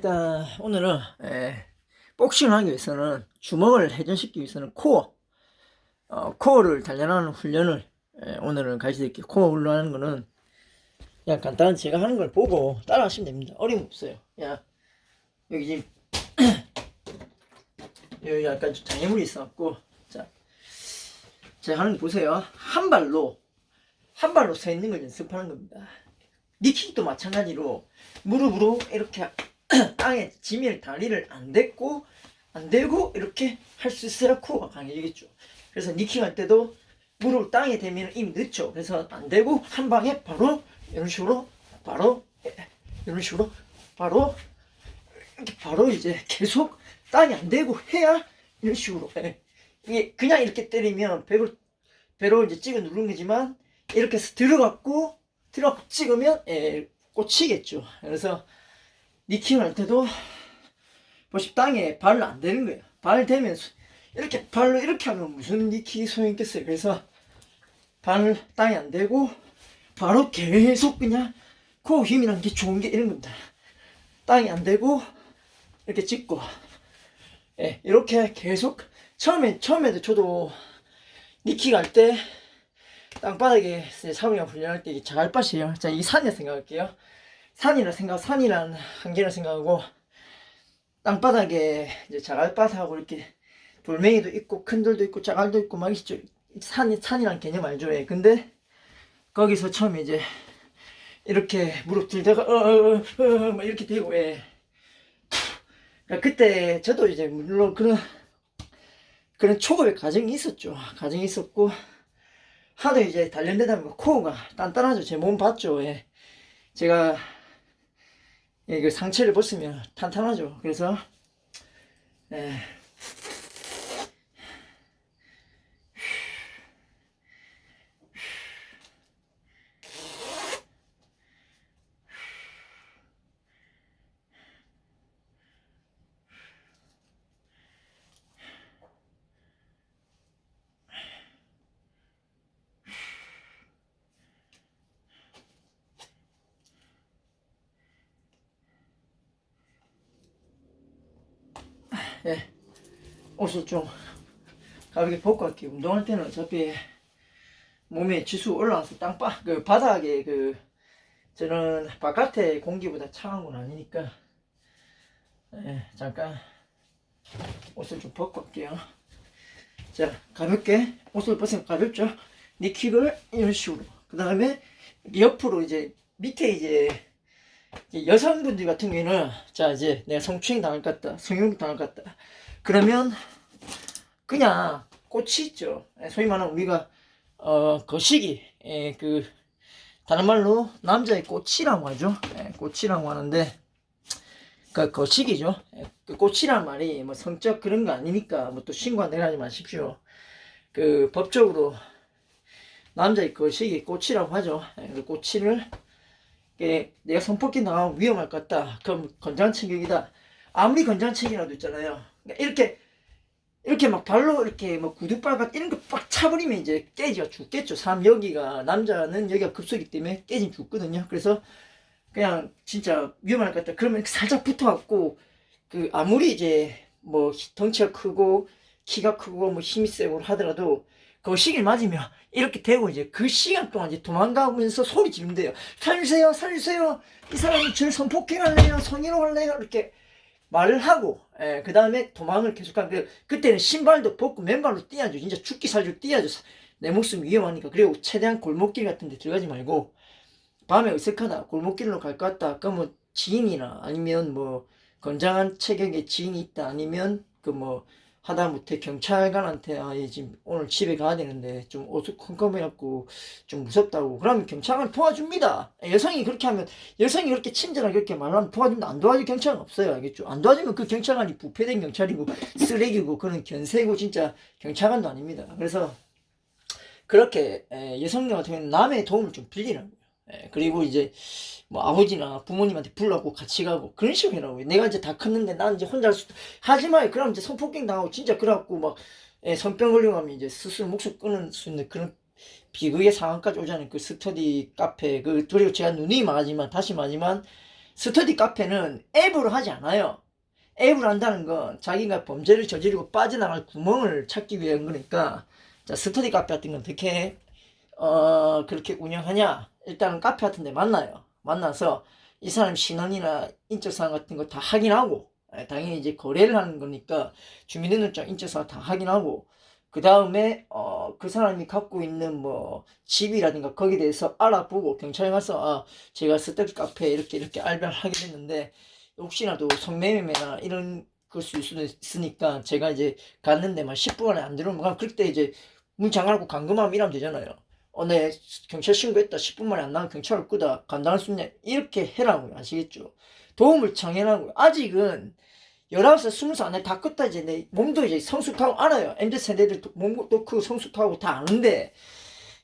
일단 오늘은 복싱을 하기 위해서는 주먹을 회전시키기 위해서는 코어를 단련하는 훈련을 오늘은 가르쳐드릴게요. 코어 훈련하는 거는 그냥 간단한 제가 하는 걸 보고 따라하시면 됩니다. 어려움 없어요. 그냥 여기 지금 여기 약간 좀 장애물이 있어갖고, 자, 제가 하는 거 보세요. 한 발로 서 있는 걸 연습하는 겁니다. 니킥도 마찬가지로 무릎으로 이렇게 땅에 지면 다리를 안 대고 이렇게 할 수 있어야 코어가 강해지겠죠. 그래서 니킥 할 때도 무릎 땅에 대면 이미 늦죠. 그래서 안 대고 한 방에 바로 이런 식으로 이런 식으로 이렇게 바로 이제 계속 땅이 안 대고 해야 이런 식으로 이게 그냥 이렇게 때리면 배로 이제 찍어 누르는 거지만 이렇게 해서 들어가고 찍으면 꽂히겠죠. 그래서 니킥을 할 때도 보시 땅에 발을 안 대는 거예요. 발 대면 이렇게 발로 이렇게 하면 무슨 니킥이 소용있겠어요. 그래서 발을 땅에 안 대고 바로 계속 그냥 코어 힘이란 게 좋은 게 이런 겁니다. 땅에 안 대고 이렇게 찍고 이렇게 계속 처음에도 저도 니킥 할 때 땅바닥에 사무용 훈련할 때 자갈밭이에요. 자, 이 산이라 생각할게요. 산이란 한계를 생각하고 땅바닥에 이제 자갈밭하고 이렇게 돌멩이도 있고 큰 돌도 있고 자갈도 있고 막 있죠. 산이란 개념 알죠? 근데 거기서 처음에 이제 이렇게 무릎 들다가 막 이렇게 되고 그러니까 그때 저도 이제 물론 그런 초급의 과정이 있었죠. 과정이 있었고 하도 이제 단련되다 보니까 코어가 단단하죠. 제 몸 봤죠. 제가 그 상체를 벗으면 탄탄하죠. 그래서 옷을 좀 가볍게 벗고 할게요. 운동할 때는 어차피 몸에 지수 올라와서 바닥에 저는 바깥의 공기보다 차가운 건 아니니까 잠깐 옷을 좀 벗고 할게요. 자, 가볍게 옷을 벗으면 가볍죠. 니킥을 이런 식으로. 그 다음에 옆으로 이제 밑에 이제 여성분들 같은 경우에는 자 이제 내가 성추행 당할 것 같다, 성희롱 당할 것 같다. 그러면 그냥 꽃이 있죠. 소위 말하는 우리가 거시기 다른 말로 남자의 꽃이라고 하죠. 꽃이라고 하는데 그 거시기죠. 그 꽃이란 말이 뭐 성적 그런 거 아니니까 뭐 또 신고 안 내라지 마십시오. 그 법적으로 남자의 거시기 꽃이라고 하죠. 그 꽃이를 내가 성폭행 당하면 위험할 것 같다. 그럼 건장체격이다. 아무리 건장체격이라도 있잖아요. 그러니까 이렇게 막 발로 이렇게 뭐 구두발 같은 이런 거 빡 차버리면 이제 깨지가 죽겠죠. 남자는 여기가 급소이기 때문에 깨지면 죽거든요. 그래서 그냥 진짜 위험할 것 같다. 그러면 살짝 붙어갖고 아무리 이제 뭐 덩치가 크고 키가 크고 뭐 힘이 세고 하더라도 그 시기를 맞으면 이렇게 되고 이제 그 시간 동안 이제 도망가면서 소리 지르면 돼요. 살려주세요. 이 사람이 저를 성폭행할래요. 성희롱할래요. 이렇게 말을 하고 그 다음에 도망을 계속하고 그때는 신발도 벗고 맨발로 뛰어야죠. 진짜 죽기 살기 뛰어야죠. 내 목숨 위험하니까. 그리고 최대한 골목길 같은 데 들어가지 말고 밤에 어색하다 골목길로 갈 것 같다 그러면 지인이나 아니면 뭐 건장한 체격의 지인이 있다 아니면 뭐 하다못해 경찰관한테 지금 오늘 집에 가야 되는데 좀 어수선컴해갖고 좀 무섭다고 그러면 경찰관 도와줍니다. 여성이 그렇게 친절하게 그렇게 말하면 도와줍니다. 안 도와줄 경찰은 없어요. 알겠죠? 안 도와주면 그 경찰관이 부패된 경찰이고 쓰레기고 그런 견세고 진짜 경찰관도 아닙니다. 그래서 그렇게 여성들 같은 경우는 남의 도움을 좀 빌리라고요. 그리고 이제 뭐 아버지나 부모님한테 불러고 같이 가고 그런 식으로 해라고. 내가 이제 다 컸는데 난 이제 혼자 하지 마요. 그럼 이제 성폭행 당하고 진짜 그래갖고 막 성병 걸려가면 이제 스스로 목숨 끊을 수 있는 그런 비극의 상황까지 오잖아요. 그 스터디 카페 그리고 제가 눈이 다시 말하지만 스터디 카페는 앱으로 하지 않아요. 앱으로 한다는 건 자기가 범죄를 저지르고 빠져나갈 구멍을 찾기 위한 거니까. 자, 스터디 카페 같은 건 어떻게 그렇게 운영하냐? 일단은 카페 같은 데 만나요. 만나서 이 사람 신원이나 인적사항 같은 거 다 확인하고, 당연히 이제 거래를 하는 거니까 주민등록증, 인적사항 다 확인하고, 그 다음에 그 사람이 갖고 있는 뭐 집이라든가 거기에 대해서 알아보고 경찰에 가서 제가 스터디 카페 이렇게 알바를 하게 됐는데 혹시나도 성매매나 이런 걸 수도 있으니까 제가 이제 갔는데 막 10분 안에 안 들어오면 그때 이제 문 잠가놓고 감금하면 이러면 되잖아요. 네, 경찰 신고했다. 10분 만에 안 나면 경찰을 끄다. 간당할 수 있냐? 이렇게 해라고요. 아시겠죠? 도움을 청해라고요. 아직은 19살, 20살 안에 다 컸다. 이제 내 몸도 이제 성숙하고 알아요. MZ세대들 몸도 크고 성숙하고 다 아는데,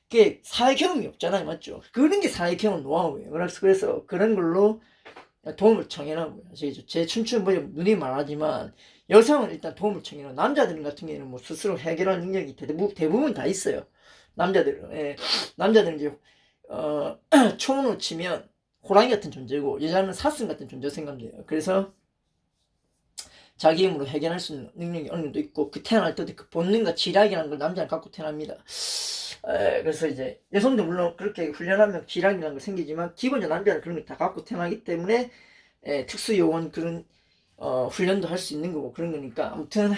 그게 사회 경험이 없잖아요. 맞죠? 그런 게 사회 경험 노하우예요. 그래서 그런 걸로 도움을 청해라고요. 아시겠죠? 제 춤추는 뭐 눈이 말하지만, 여성은 일단 도움을 청해라. 남자들 같은 경우에는 뭐 스스로 해결할 능력이 대부분 다 있어요. 남자들은. 예. 남자들은 이제 총으로 치면 호랑이 같은 존재고 여자는 사슴 같은 존재 생각돼요. 그래서 자기 힘으로 해결할 수 있는 능력이 어느 정도 있고 그 태어날 때도 그 본능과 지략이라는 걸 남자는 갖고 태어납니다. 그래서 이제 여성도 물론 그렇게 훈련하면 지략이라는 걸 생기지만 기본적으로 남자는 그런 걸 다 갖고 태어나기 때문에 특수 요원 그런 훈련도 할 수 있는 거고 그런 거니까 아무튼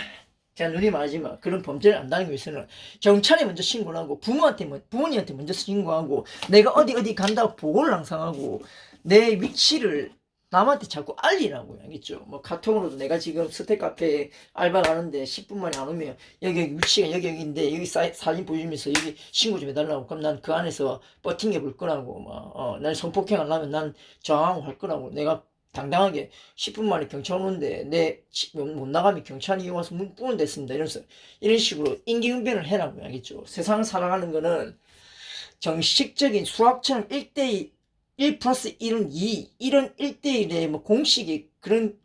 제가 눈이 말하지만 그런 범죄를 안 당하기 위해서는 경찰에 먼저 신고를 하고 부모님한테 먼저 신고하고 내가 어디 간다고 보고를 항상 하고 내 위치를 남한테 자꾸 알리라고요. 알겠죠? 뭐 카톡으로도 내가 지금 스테 카페에 알바 가는데 10분 만에 안 오면 여기 위치가 여기인데 여기 사진 보여주면서 여기 신고 좀 해달라고. 그럼 난 그 안에서 버팅해 볼 거라고. 날 성폭행 하려면 난 저항하고 할 거라고. 내가 당당하게 10분 만에 경찰 오는데 못 나가면 경찰이 와서 문 뿌는 됐습니다. 이러면서 이런 식으로 임기응변을 해라고요. 알겠죠? 세상을 살아가는 거는 정식적인 수학처럼 1대2 1 플러스 1은 2 이런 1대1의 뭐 공식이 그런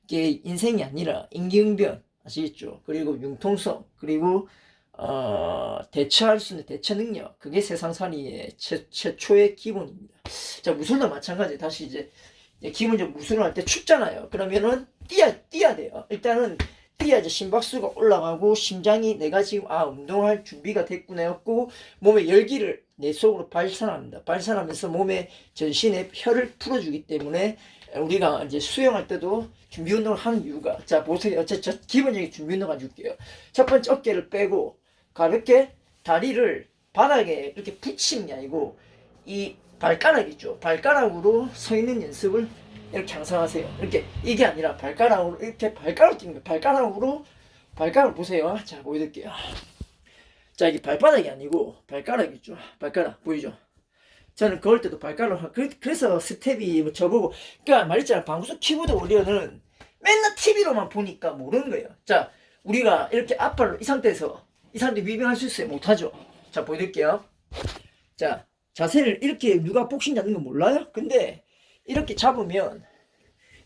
게 인생이 아니라 임기응변 아시겠죠? 그리고 융통성 그리고 대처할 수 있는 대처 능력 그게 세상살이의 최초의 기본입니다. 자, 무술도 마찬가지. 다시 이제 기본적으로 무술을 할 때 춥잖아요. 그러면은 뛰어야 돼요. 일단은 뛰어야지 심박수가 올라가고 심장이 내가 지금 운동할 준비가 됐구나 했고 몸의 열기를 내 속으로 발산합니다. 발산하면서 몸의 전신의 혈을 풀어주기 때문에 우리가 이제 수영할 때도 준비 운동을 하는 이유가 자 보세요. 저 기본적인 준비 운동 가줄게요. 첫 번째 어깨를 빼고 가볍게 다리를 바닥에 이렇게 붙이는 게 아니고 이 발가락 있죠. 발가락으로 서 있는 연습을 이렇게 항상 하세요. 이렇게 이게 아니라 발가락으로 이렇게 발가락 뛰는 거예요. 발가락 보세요. 자 보여드릴게요. 자 이게 발바닥이 아니고 발가락 있죠. 발가락 보이죠? 저는 그럴 때도 발가락 그래서 스텝이 뭐 저보고 그러니까 말했잖아. 방구석 키보드 오리언은 맨날 TV로만 보니까 모르는 거예요. 자 우리가 이렇게 앞발로 이 상태에서 이 상태 위빙할 수 있어요? 못하죠. 자 보여드릴게요. 자 자세를 이렇게 누가 복싱 잡는 거 몰라요? 근데 이렇게 잡으면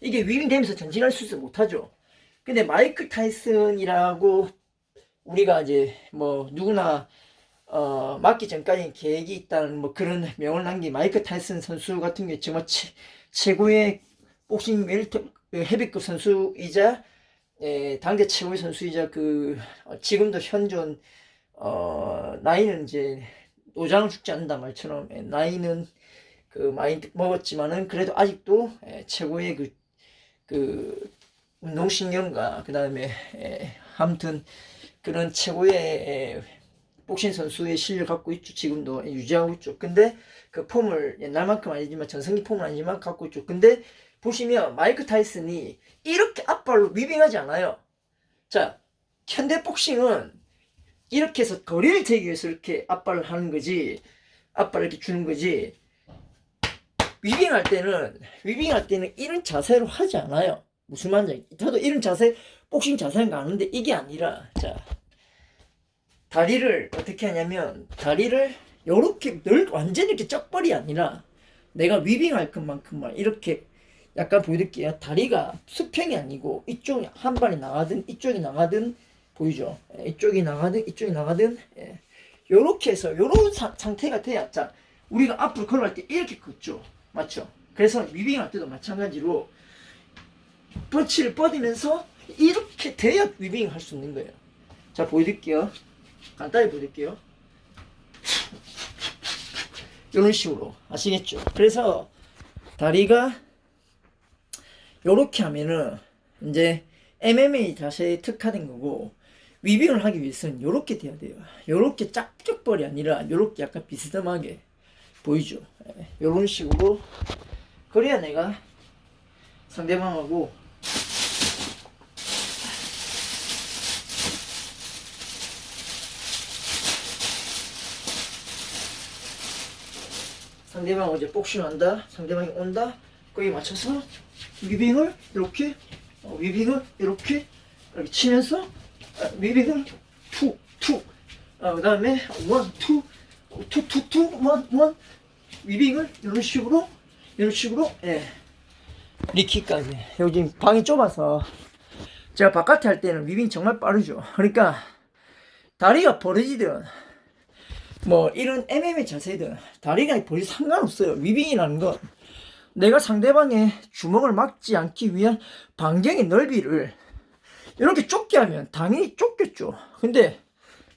이게 위빙되면서 전진할 수 있어 못하죠. 근데 마이클 타이슨이라고 우리가 이제 뭐 누구나 맞기 전까지 계획이 있다는 뭐 그런 명을 남긴 마이클 타이슨 선수 같은 게 정말 최고의 복싱 헤비급 선수이자 당대 최고의 선수이자 지금도 현존 나이는 이제 노장을 죽지 않는다 말처럼 나이는 많이 먹었지만은 그래도 아직도 최고의 운동신경과 그 다음에 아무튼 그런 최고의 복싱 선수의 실력을 갖고 있죠. 지금도 유지하고 있죠. 근데 그 폼을 옛날만큼 아니지만 전성기 폼은 아니지만 갖고 있죠. 근데 보시면 마이크 타이슨이 이렇게 앞발로 위빙하지 않아요. 자 현대 복싱은 이렇게 해서 거리를 재기 위해서 이렇게 앞발을 하는 거지 앞발을 이렇게 주는 거지 위빙할 때는 이런 자세로 하지 않아요. 무슨 말인지 저도 이런 자세 복싱 자세는 아는데 이게 아니라 자 다리를 어떻게 하냐면 다리를 요렇게 완전히 이렇게 쩍벌이 아니라 내가 위빙할 것만큼만 이렇게 약간 보여드릴게요. 다리가 수평이 아니고 이쪽이 한 발이 나가든 이쪽이 나가든 보이죠? 이쪽이 나가든 요렇게 해서 요런 상태가 돼야 자 우리가 앞으로 걸어갈 때 이렇게 걷죠. 맞죠? 그래서 위빙할 때도 마찬가지로 펀치를 뻗으면서 이렇게 돼야 위빙을 할 수 있는 거예요. 자, 보여드릴게요. 간단히 보여드릴게요. 이런 식으로 아시겠죠? 그래서 다리가 요렇게 하면은 이제 MMA 자세에 특화된 거고, 위빙을 하기 위해서는 요렇게 돼야 돼요. 요렇게 짝짝벌이 아니라 요렇게 약간 비스듬하게 보이죠? 요런 식으로. 그래야 내가 상대방하고 상대방 이제 복싱 한다, 상대방이 온다, 거기에 맞춰서 위빙을 이렇게 위빙을 이렇게 치면서 위빙을 툭툭 그 다음에 원, 투, 원, 위빙을 이런 식으로 예, 리킥까지. 요즘 방이 좁아서 제가 바깥에 할 때는 위빙 정말 빠르죠. 그러니까 다리가 벌어지든 뭐 이런 MMA 자세든 다리가 벌이 상관없어요. 위빙이라는 건 내가 상대방의 주먹을 막지 않기 위한 반경의 넓이를 이렇게 좁게 하면 당연히 좁겠죠. 근데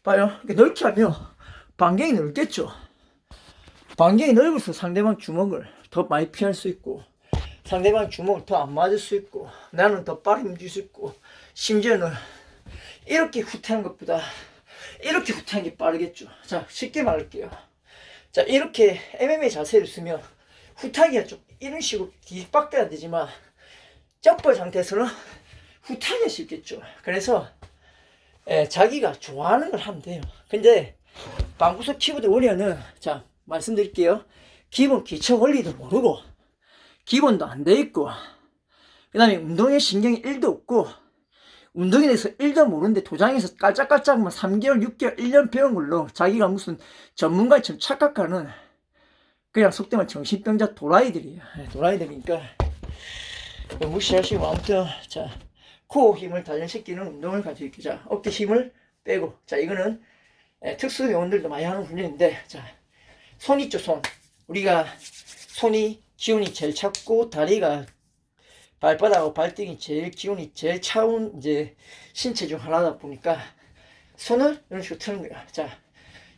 봐요, 이렇게 넓게 하면 반경이 넓겠죠. 반경이 넓어서 상대방 주먹을 더 많이 피할 수 있고, 상대방 주먹을 더 안 맞을 수 있고, 나는 더 빠르게 움직일 수 있고, 심지어는 이렇게 후퇴하는 것보다 이렇게 후퇴하는 게 빠르겠죠. 자, 쉽게 말할게요. 자, 이렇게 MMA 자세를 쓰면 후퇴하기가 좀 이런 식으로 뒤박대야 되지만, 쩍벌 상태에서는 후퇴하기가 쉽겠죠. 그래서 자기가 좋아하는 걸 하면 돼요. 근데 방구석 키보드 워리어는, 자, 말씀드릴게요. 기본 기초 원리도 모르고 기본도 안 돼 있고, 그 다음에 운동에 신경이 1도 없고, 운동에 대해서 1도 모르는데 도장에서 깔짝깔짝만 3개월, 6개월, 1년 배운 걸로 자기가 무슨 전문가처럼 착각하는 그냥 속된 말 정신병자 도라이들이에요. 도라이들이니까 무시하시고, 아무튼 자, 코어 힘을 단련시키는 운동을 가지고 있게. 자, 어깨 힘을 빼고. 자, 이거는 특수 요원들도 많이 하는 훈련인데, 자, 손 있죠, 손. 우리가 손이 기운이 제일 차고 다리가 발바닥하고 발등이 제일 기운이 제일 차운 이제 신체 중 하나다 보니까 손을 이런 식으로 트는 거야. 자,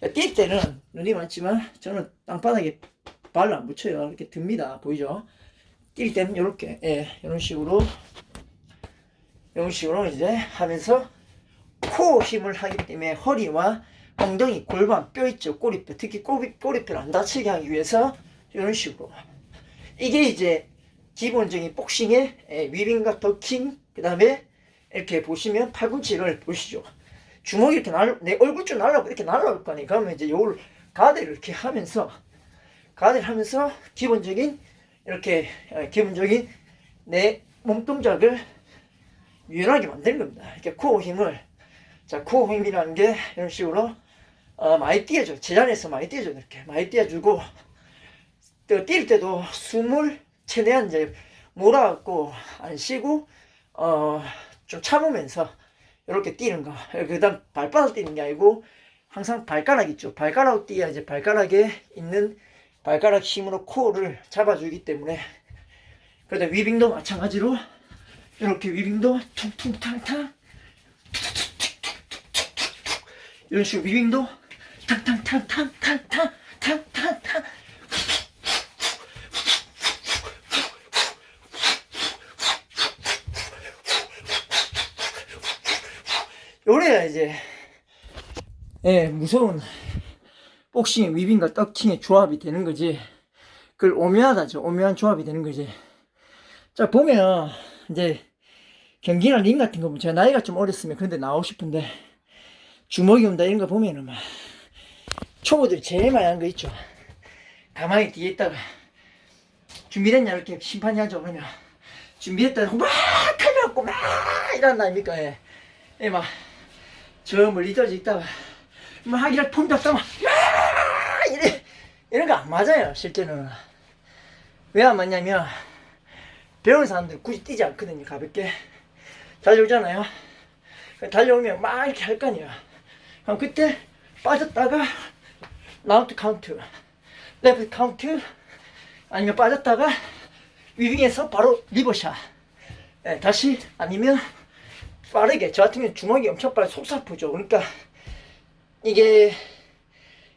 뛸 때는 눈이 많지만 저는 땅바닥에 발을 안 붙여요. 이렇게 듭니다. 보이죠? 뛸 때는 이렇게, 이런 식으로 이제 하면서 코어 힘을 하기 때문에 허리와 엉덩이, 골반, 뼈 있죠? 꼬리뼈. 특히 꼬리뼈를 안 다치게 하기 위해서 이런 식으로. 이게 이제 기본적인 복싱의 위빙과 더킹, 그 다음에 이렇게 보시면 팔꿈치를 보시죠. 주먹이 이렇게 내 얼굴 쪽 날라오고 이렇게 날라올 거 아니에요. 그러면 이제 요걸 가드를 이렇게 하면서, 기본적인 내 몸동작을 유연하게 만드는 겁니다. 이렇게 코어 힘을, 자, 코어 힘이라는 게 이런 식으로 많이 띄워줘. 제자리에서 많이 띄워줘. 이렇게 많이 띄워주고, 또 뛸 때도 숨을 최대한 이제 몰아갖고 안 쉬고 좀 참으면서 이렇게 뛰는 거. 그 다음 발바닥 뛰는 게 아니고 항상 발가락 있죠. 발가락 뛰어야 이제 발가락에 있는 발가락 힘으로 코어를 잡아주기 때문에. 그러다 위빙도 마찬가지로 이렇게 위빙도 퉁퉁탕탕 이런 식으로 위빙도 탕탕탕탕탕탕탕탕탕 요래야 이제 무서운 복싱의 위빙과 더킹의 조합이 되는 거지. 그걸 오묘하다죠. 오묘한 조합이 되는 거지. 자, 보면 이제 경기나 링 같은 거 보면 제가 나이가 좀 어렸으면 그런데 나오고 싶은데, 주먹이 온다 이런 거 보면은 막 초보들이 제일 많이 하는 거 있죠. 가만히 뒤에 있다가 준비됐냐 이렇게 심판이 하죠. 그러면 준비됐다고 막 칼려갖고 막 이런다 아닙니까? 막 저 멀리 떨어져 있다가 막 이렇게 폼 잡다가 막 이런 거 안 맞아요. 실제는 왜 안 맞냐면 배우는 사람들 굳이 뛰지 않거든요. 가볍게 달려오잖아요. 달려오면 막 이렇게 할 거 아니야. 그럼 그때 빠졌다가 라운드 카운트, 레프트 카운트, 아니면 빠졌다가 위빙해서 바로 리버샷. 예, 다시 아니면 빠르게. 저 같은 경우는 주먹이 엄청 빨리 속사프죠. 그러니까 이게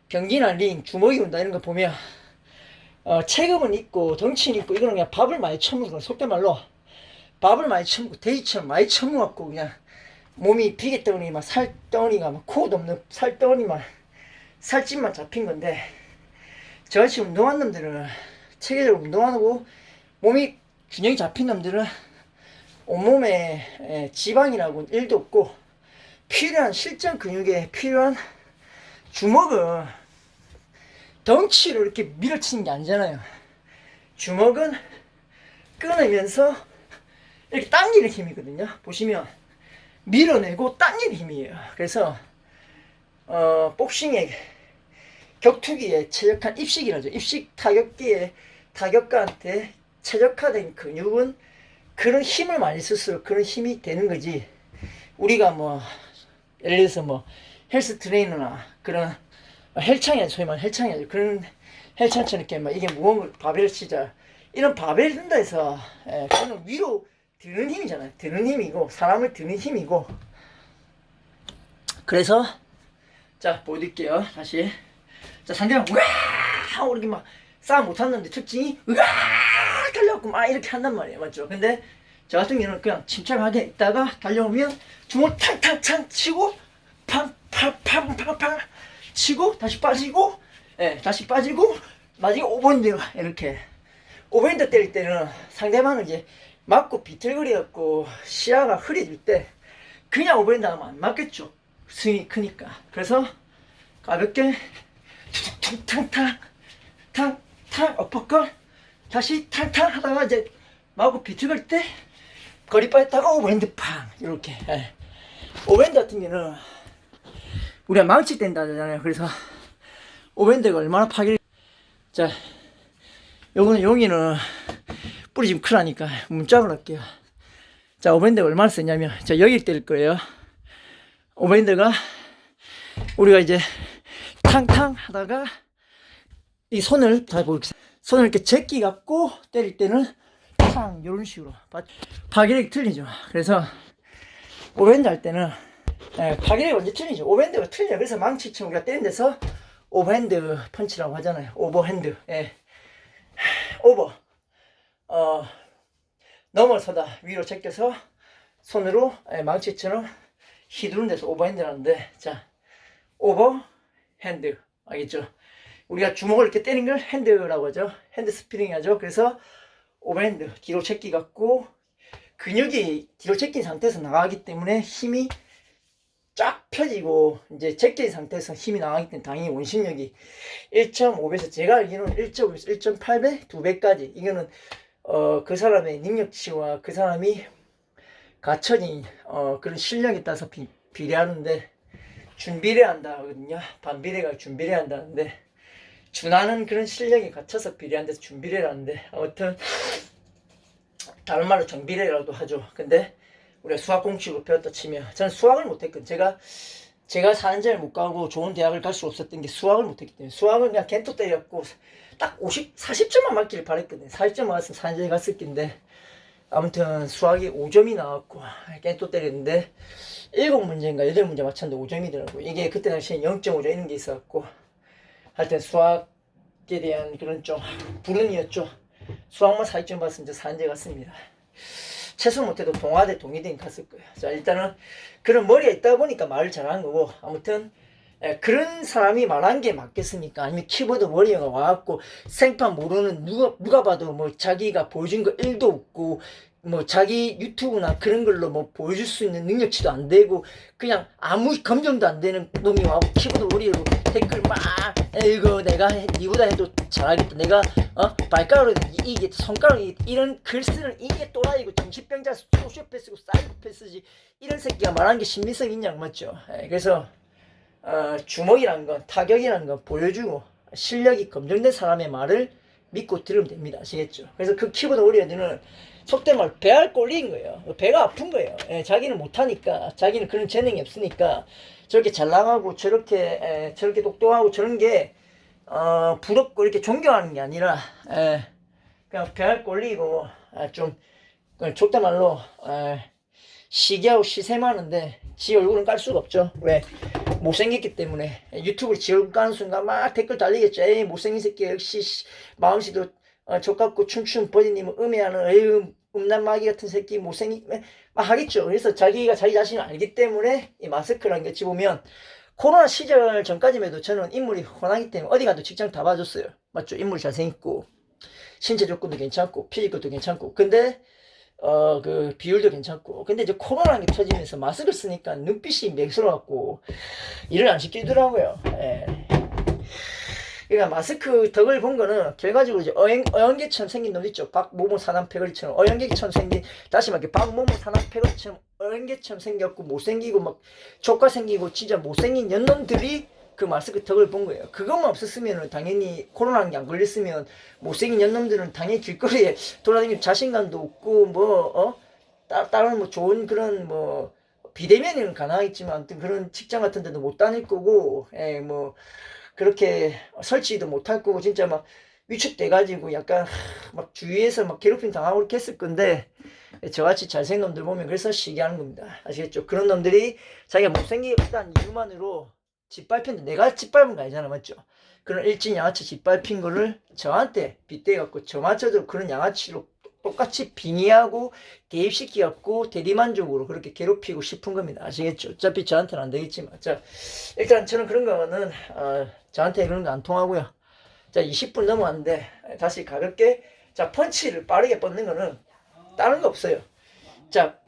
경기나 링, 주먹이 온다 이런 거 보면 체급은 있고 덩치는 있고 이거는 그냥 밥을 많이 처먹는 속된 말로 밥을 많이 처먹고 돼지처럼 많이 처먹고 그냥 몸이 비계덩어리 막 살덩어리가 막 코도 없는 살덩어리만 살집만 잡힌 건데 저같이 운동한 놈들은 체계적으로 운동하고 몸이 균형이 잡힌 놈들은 온몸에 지방이라고 일도 없고 필요한 실전 근육에 필요한 주먹은 덩치로 이렇게 밀어치는 게 아니잖아요. 주먹은 끊으면서 이렇게 당기는 힘이거든요. 보시면 밀어내고 당기는 힘이에요. 그래서 복싱의 격투기에 최적한 입식이라죠. 입식 타격기에 타격가한테 최적화된 근육은 그런 힘을 많이 쓸수록 그런 힘이 되는 거지. 우리가 뭐 예를 들어서 뭐 헬스 트레이너나 그런 헬창이야, 소위 말하는 헬창이야. 그런 헬창처럼 이렇게 막 이게 무거운 걸 바벨 치자 이런 바벨 든다 해서 그거는 위로 드는 힘이잖아요. 드는 힘이고 사람을 드는 힘이고. 그래서 자 보여드릴게요. 다시 자 상대방 우와 하고 이렇게 막 싸움 못하는데 특징이 우와 달려갖고 막 이렇게 한단 말이에요. 맞죠? 근데 저 같은 경우는 그냥 침착하게 있다가 달려오면 주먹 탕탕탕 치고 팡팡팡팡팡 치고 다시 빠지고 다시 빠지고 나중에 오버핸드 이렇게 오버핸드 때릴 때는 상대방은 이제 맞고 비틀거려갖고 시야가 흐려질 때 그냥 오버핸드 하면 안 맞겠죠. 스윙이 크니까. 그래서 가볍게 탕탕탕 탕탕 어퍼컷 다시 탕탕 하다가 이제 마구 비틀거릴 때 거리 빠졌다가 오버핸드 팡 이렇게. 오버핸드 같은 경우는 우리가 망치 뗀다 하잖아요. 그래서 오버핸드가 얼마나 파괴. 자 요거는 여기는 뿌리 좀 크라니까 문짝을 할게요. 자 오버핸드가 얼마나 쓰냐면 자 여기 때릴 거예요. 오버핸드가 우리가 이제 탕탕 하다가 이 손을 다 보겠습니다. 손을 이렇게 제끼 갖고 때릴 때는 탕 이런 식으로 파괴력이 틀리죠. 그래서 오버핸드 할 때는 파괴력이 완전 틀리죠. 오버핸드가 틀려요. 그래서 망치처럼 우리가 때린 데서 오버핸드 펀치라고 하잖아요. 오버핸드. 오버 넘어서다 위로 제껴서 손으로 망치처럼 휘두른 데서 오버핸드라는데 자 오버핸드 알겠죠? 우리가 주먹을 이렇게 때리는 걸 핸드라고 하죠. 핸드 스피링 하죠. 그래서 오버핸드 뒤로 제끼 갖고 근육이 뒤로 제낀 상태에서 나가기 때문에 힘이 쫙 펴지고 이제 제낀 상태에서 힘이 나가기 때문에 당연히 원심력이 1.5배에서 제가 알기로는 1.5에서 1.8배, 2배까지 이거는 그 사람의 능력치와 그 사람이 갖춰진 그런 실력에 따라서 비례하는데 준비례 한다 하거든요. 반비례가 준비례 한다는데 준하는 그런 실력에 갖춰서 비례한 데서 준비례를 하는데 아무튼 다른 말로 정비례라도 하죠. 근데 우리가 수학 공식으로 배웠다 치면 저는 수학을 못했거든요. 제가 사는지를 못 가고 좋은 대학을 갈 수 없었던 게 수학을 못했기 때문에 수학은 그냥 겐토 때렸고 딱 40점만 맞기를 바랬거든요. 40점 맞았으면 사는지에 갔을 텐데 아무튼 수학이 5점이 나왔고 겐토 때렸는데 7문제인가 8문제 맞췄는데 5점이더라고요. 이게 그때 당시에 0.5점 이런 게 있었고 하여튼 수학에 대한 그런 좀 불운이었죠. 수학만 40점 받았으면 이제 사는지에 갔습니다. 최소 못해도 동아대 동의대는 갔을 거예요. 자 일단은 그런 머리가 있다 보니까 말을 잘하는 거고 아무튼 그런 사람이 말한 게 맞겠습니까? 아니면 키보드 워리어가 와갖고 생판 모르는 누가 봐도 뭐 자기가 보여준 거 1도 없고 뭐 자기 유튜브나 그런 걸로 뭐 보여줄 수 있는 능력치도 안 되고 그냥 아무 검증도 안 되는 놈이 와고 키보드 워리어로 댓글 막 이거 내가 니보다 해도 잘하겠다 내가 발가락으로 이게 손가락이 이런 글 쓰는 이게 또라이고 정신병자 소시오패스고 사이코패스지 이런 새끼가 말하는 게 신빙성 있냐고 맞죠? 그래서 주먹이라는 건 타격이라는 건 보여주고 실력이 검증된 사람의 말을 믿고 들으면 됩니다. 아시겠죠? 그래서 그 키보드 워리어들은 속된 말 배알 꼴린 거예요. 배가 아픈 거예요. 자기는 못하니까 자기는 그런 재능이 없으니까 저렇게 잘 나가고 저렇게 똑똑하고 저런 게 부럽고 이렇게 존경하는 게 아니라 그냥 그냥 배알 꼴리고 좀 좁다 말로 시기하고 시세 많은데 지 얼굴은 깔 수가 없죠. 왜? 못생겼기 때문에. 유튜브에 지 얼굴 까는 순간 막 댓글 달리겠죠. 에이 못생긴 새끼 역시 마음씨도 족같고 춤추는 버디님은 음해하는 에이 음란마귀 같은 새끼 못생긴 막 하겠죠. 그래서 자기가 자기 자신을 알기 때문에 이 마스크라는 게 어찌 보면 코로나 시절 전까지만 해도 저는 인물이 훤하기 때문에 어디 가도 직장 다 봐줬어요. 맞죠? 인물이 잘생겼고 신체 조건도 괜찮고 피지컬도 괜찮고 근데 그 비율도 괜찮고 근데 이제 코로나가 터지면서 마스크를 쓰니까 눈빛이 맹스러워갖고 일을 안 시키더라고요. 예. 그러니까 마스크 덕을 본 거는 결과적으로 이제 어연계처럼 생긴 놈 있죠. 박모모 사남 패거리처럼 어연계처럼 생긴 다시 말해 박모모 사남 패거리처럼 어연계처럼 생겼고 못생기고 막 족가 생기고 진짜 못생긴 연놈들이 그 마스크 덕을 본 거예요. 그것만 없었으면 당연히 코로나는 게 안 걸렸으면 못생긴 연놈들은 당연히 길거리에 돌아다니면 자신감도 없고 다른 뭐 좋은 그런 뭐 비대면은 가능하겠지만 아무튼 그런 직장 같은 데도 못 다닐 거고 뭐 그렇게 설치도 못할 거고 진짜 막 위축돼가지고 약간 막 주위에서 막 괴롭힘 당하고 이렇게 했을 건데 저같이 잘생긴 놈들 보면 그래서 시기하는 겁니다. 아시겠죠? 그런 놈들이 자기가 못생겼다는 이유만으로 짓밟힌데 내가 짓밟은 거 아니잖아. 맞죠? 그런 일진 양아치 짓밟힌 거를 저한테 빗대갖고 저마저도 그런 양아치로 똑같이 빙의하고 대입시키갖고 대리만족으로 그렇게 괴롭히고 싶은 겁니다. 아시겠죠? 어차피 저한테는 안 되겠지만. 자, 일단 저는 그런 거는 저한테 그런 거 안 통하고요. 자, 20분 넘어왔는데 다시 가볍게 자, 펀치를 빠르게 뻗는 거는 다른 거 없어요. 자,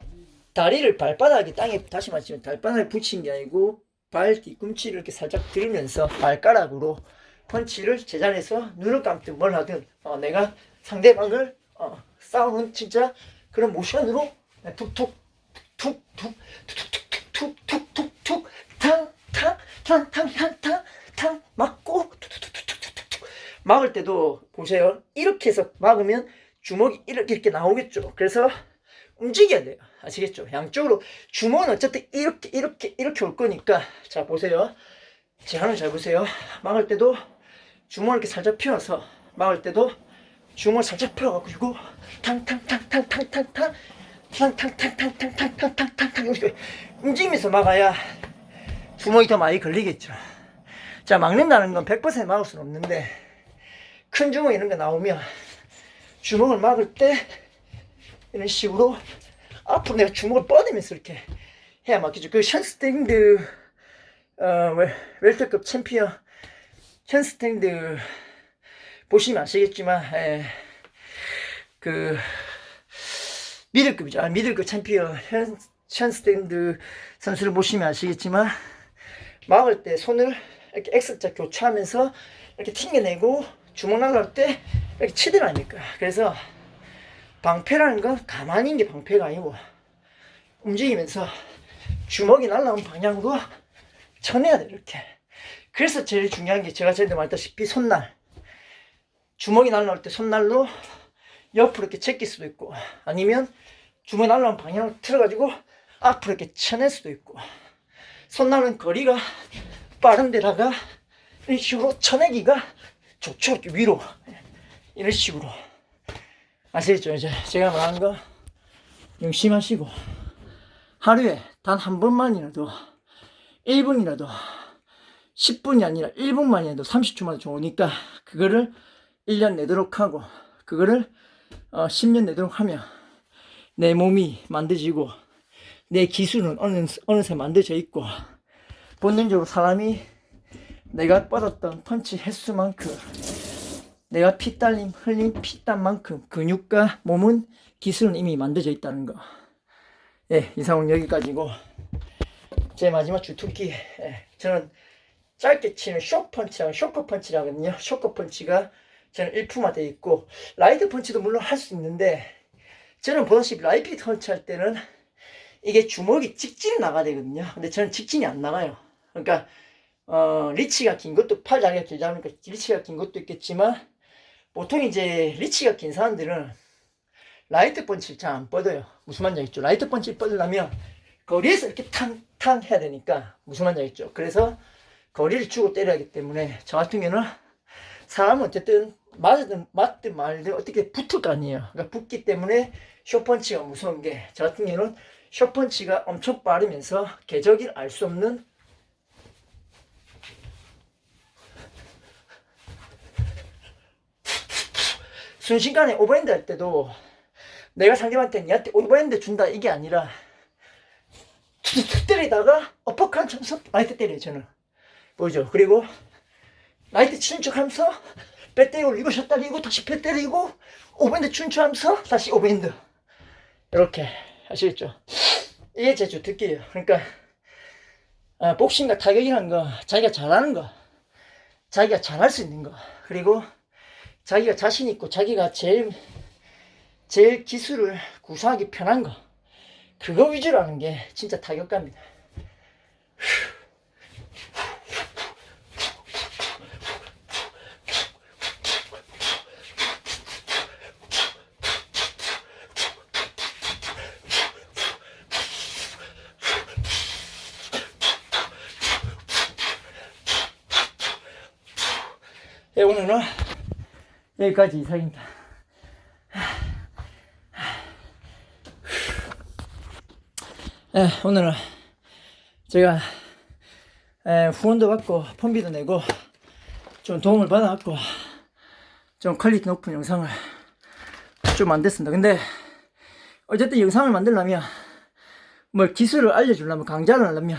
다리를 발바닥에 땅에 다시 말하면 발바닥에 붙인 게 아니고 발 뒤꿈치를 이렇게 살짝 들면서 발가락으로 펀치를 제자리에서 눈을 감든 뭘 하든 내가 상대방을 싸우는 진짜 그런 모션으로 툭툭 툭툭 툭툭 툭툭 탕탕탕탕탕탕탕 맞고 툭툭툭툭툭툭 막을 때도 보세요. 이렇게 해서 막으면 주먹이 이렇게 나오겠죠. 그래서 움직여야 돼요. 아시겠죠? 양쪽으로 주먹은 어쨌든 이렇게 올 거니까 자 보세요. 제 하는 잘 보세요. 막을 때도 주먹을 이렇게 살짝 펴서 막을 때도 주먹을 살짝 펴갖고 탕탕탕탕탕탕탕 탕탕탕탕탕탕탕탕탕 이렇게 움직이면서 막아야 주먹이 더 많이 걸리겠죠. 자 막는다는 건 100% 막을 수는 없는데 큰 주먹 이런 거 나오면 주먹을 막을 때 이런 식으로 앞으로 내가 주먹을 뻗으면서 이렇게 해야 막히죠. 그 션스탱드 웰터급 챔피언 션스탱드 보시면 아시겠지만 그 미들급이죠. 미들급 챔피언 션스탱드 선수를 보시면 아시겠지만 막을 때 손을 이렇게 X자 교차하면서 이렇게 튕겨내고 주먹 날라올 때 이렇게 치더라니까. 그래서 방패라는 건 가만히 있는 게 방패가 아니고 움직이면서 주먹이 날라온 방향으로 쳐내야 돼 이렇게. 그래서 제일 중요한 게 제가 전에 말했다시피 손날. 주먹이 날라올 때 손날로 옆으로 이렇게 제낄 수도 있고 아니면 주먹이 날라온 방향으로 틀어가지고 앞으로 이렇게 쳐낼 수도 있고 손날은 거리가 빠른 데다가 이런 식으로 쳐내기가 좋죠. 이렇게 위로 이런 식으로. 아시겠죠? 이제 제가 말하는 거 명심하시고 하루에 단 한 번만이라도 1분이라도 10분이 아니라 1분만이라도 30초만 좋으니까 그거를 1년 내도록 하고 그거를 10년 내도록 하면 내 몸이 만들어지고 내 기술은 어느새 만들어져 있고 본능적으로 사람이 내가 뻗었던 펀치 횟수만큼 내가 피땀 흘린 피땀만큼 근육과 몸은 기술은 이미 만들어져 있다는 거. 예, 이상은 여기까지고 제 마지막 주특기 저는 짧게 치는 숏펀치랑 쇼커펀치라거든요. 쇼커펀치가 저는 1%가 있고 라이트 펀치도 물론 할 수 있는데 저는 보다시피 라이트 펀치 할 때는 이게 주먹이 직진이 나가야 되거든요. 근데 저는 직진이 안 나가요. 그러니까 리치가 긴 것도 팔 다리가 길다 보니까 리치가 긴 것도 있겠지만 보통 이제 리치가 긴 사람들은 라이트 펀치를 잘 안 뻗어요. 무슨 말인지 알겠죠? 라이트 펀치를 뻗으려면 거리에서 이렇게 탕탕 해야 되니까 무슨 말인지 알겠죠? 그래서 거리를 주고 때려야 하기 때문에 저 같은 경우는 사람은 어쨌든 맞든 말든 어떻게 붙을 거 아니에요. 그러니까 붙기 때문에 숏펀치가 무서운 게, 저 같은 경우는 숏펀치가 엄청 빠르면서 궤적을 알 수 없는 순식간에 오버핸드 할 때도 내가 상대방한테 니한테 오버핸드 준다 이게 아니라 툭툭 때리다가 어퍼컷 쳐서 라이트 때려요. 저는 보이죠? 그리고 라이트 치는 척 하면서 배 때리고 리버샷 때리고 다시 배 때리고 오버핸드 추는 척 하면서 다시 오버핸드, 이렇게 아시겠죠? 이게 제 주특기예요. 그러니까 복싱과 타격이라는 거, 자기가 잘하는 거, 자기가 잘할 수 있는 거, 그리고 자기가 자신 있고 자기가 제일 기술을 구사하기 편한 거, 그거 위주로 하는 게 진짜 타격감입니다. 네, 오늘은 여기까지 이상입니다. 네, 오늘은 제가 후원도 받고 폰비도 내고 좀 도움을 받아갖고 좀 퀄리티 높은 영상을 좀 만들었습니다. 근데 어쨌든 영상을 만들려면 뭐 기술을 알려주려면, 강좌를 하려면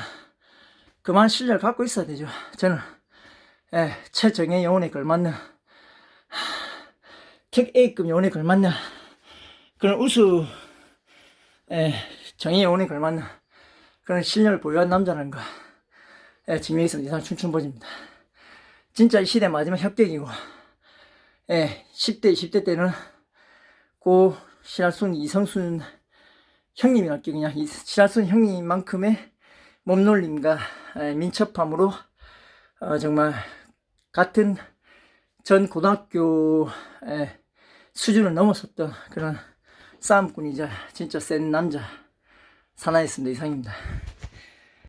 그만 실력을 갖고 있어야 되죠. 저는 최정예 요원에 걸맞는 특 A급 요원에 걸맞는 그런 우수 정예 요원에 걸맞는 그런 실력을 보유한 남자라는 거 증명해 있습니다. 이상 춘춘보지입니다. 진짜 이 시대 마지막 협격이고 10대 20대 때는 고 시라순 이성순 형님이랄게, 그냥 시라순 형님만큼의 몸놀림과 민첩함으로 정말 같은 전 고등학교 수준을 넘어섰던 그런 싸움꾼이자 진짜 센 남자 사나이였습니다. 이상입니다.